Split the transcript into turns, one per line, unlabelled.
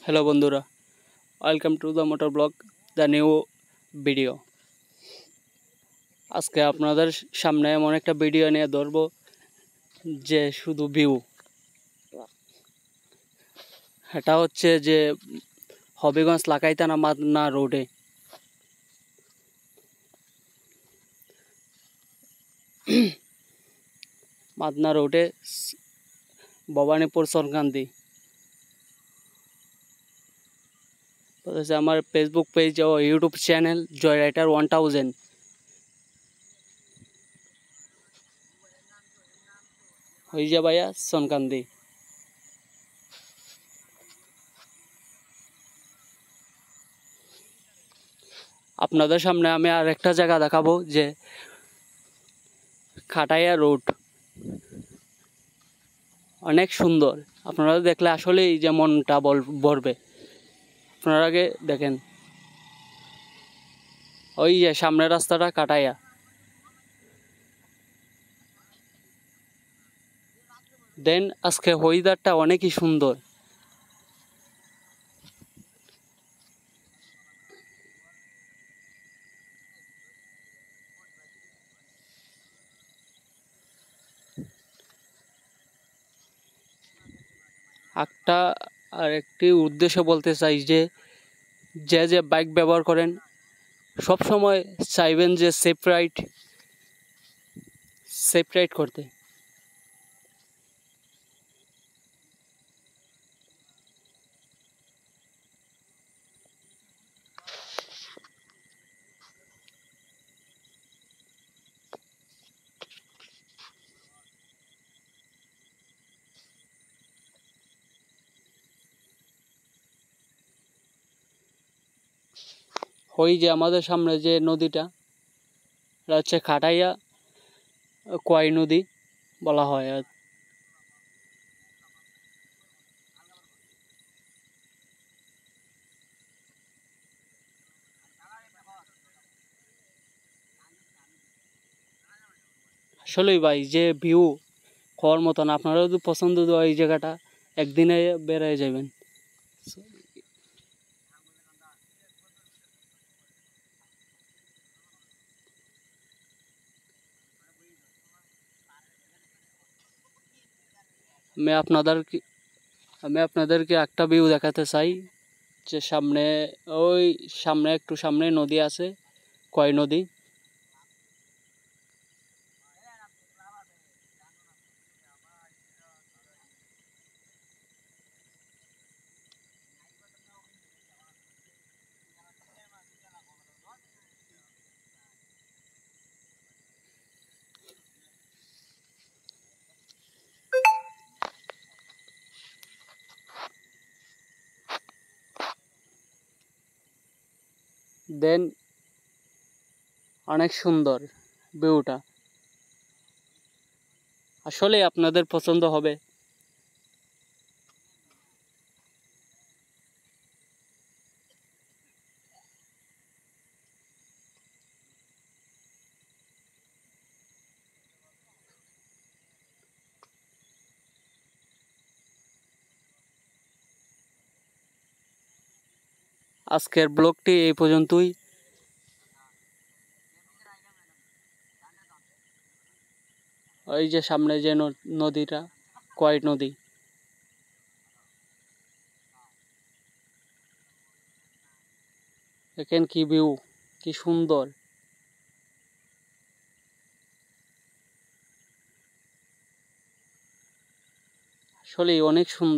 Hello বন্ধুরা, welcome to the motor blog, the new video. আজকে আপনাদের সামনে এমন একটা ভিডিও নিয়ে ধরবো যে শুধু ভিউ। এটা হচ্ছে যে হবিগঞ্জ লাকাইতানা মাদনা রোডে। মাদনা রোডে ভবানীপুর সরকান্দি। আমার ফেসবুক পেজ ও ইউটিউব চ্যানেল জয় রাইটার 1000। হয়ে যা ভাইয়া সনকান্দি। আপনাদের সামনে আমি আর একটা জায়গা দেখাবো যে খাটাইয়া রোড, অনেক সুন্দর। আপনারা দেখলে আসলেই যে মনটা ভরবে। আপনারা আগে দেখেন, ওই যে সামনের রাস্তাটা কাটাইয়া। দেন আজকে ওয়েদারটা অনেকই সুন্দর। একটা আর একটি উদ্দেশ্য বলতে চাই যে যে বাইক ব্যবহার করেন সব সময় চাইবেন যে সেফ রাইড করতে। ওই যে আমাদের সামনে যে নদীটা, এটা হচ্ছে খাটাইয়া কোয়াই নদী বলা হয়। আসলেই ভাই যে ভিউ হওয়ার মতন। আপনারাও যদি পছন্দ হয় এই জায়গাটা, একদিনে বেড়ে যাবেন। আমি আপনাদেরকে একটা ভিউ দেখাতে চাই যে সামনে একটু সামনে নদী আছে, কয় নদী। দেন অনেক সুন্দর ভিউটা, আসলে আপনাদের পছন্দ হবে। আজকের ব্লগটি এই পর্যন্তই। ওই যে সামনে যে নদীটা, কয় নদী। দেখেন কি ভিউ, কি সুন্দর। আসলে অনেক সুন্দর।